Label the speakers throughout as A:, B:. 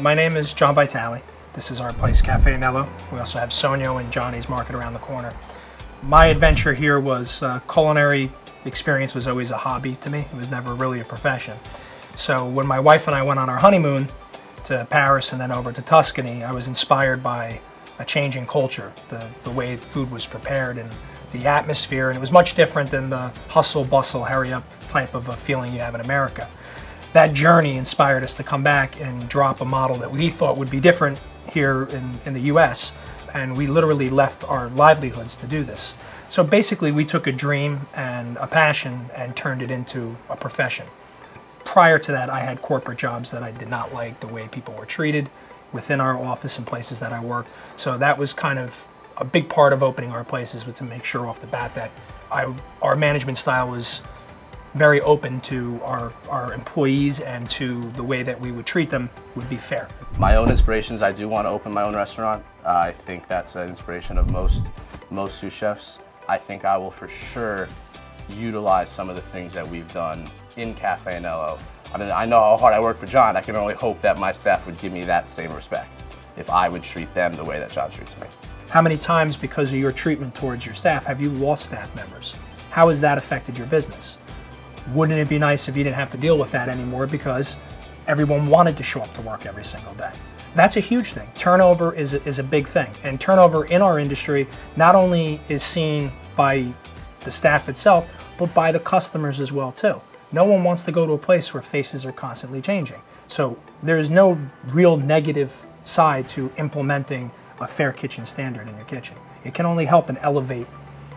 A: My name is John Vitale. This is our place, Caffé Anello. We also have Sonio and Johnny's Market around the corner. My adventure here was culinary experience was always a hobby to me. It was never really a profession. So when my wife and I went on our honeymoon to Paris and then over to Tuscany, I was inspired by a change in culture, the way food was prepared and the atmosphere, and it was much different than the hustle, bustle, hurry up type of a feeling you have in America. That journey inspired us to come back and drop a model that we thought would be different here in the US, and we literally left our livelihoods to do this. So basically we took a dream and a passion and turned it into a profession. Prior to that, I had corporate jobs that I did not like the way people were treated within our office and places that I worked. So that was kind of a big part of opening our places, was to make sure off the bat that our management style was very open to our employees, and to the way that we would treat them would be fair.
B: My own inspirations, I do want to open my own restaurant. I think that's an inspiration of most sous chefs. I think I will for sure utilize some of the things that we've done in Caffé Anello. I mean, I know how hard I work for John. I can only hope that my staff would give me that same respect if I would treat them the way that John treats me.
A: How many times, because of your treatment towards your staff, have you lost staff members? How has that affected your business? Wouldn't it be nice if you didn't have to deal with that anymore, because everyone wanted to show up to work every single day? That's a huge thing. Turnover is a big thing. And turnover in our industry not only is seen by the staff itself, but by the customers as well too. No one wants to go to a place where faces are constantly changing. So there's no real negative side to implementing a fair kitchen standard in your kitchen. It can only help and elevate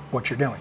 A: what you're doing.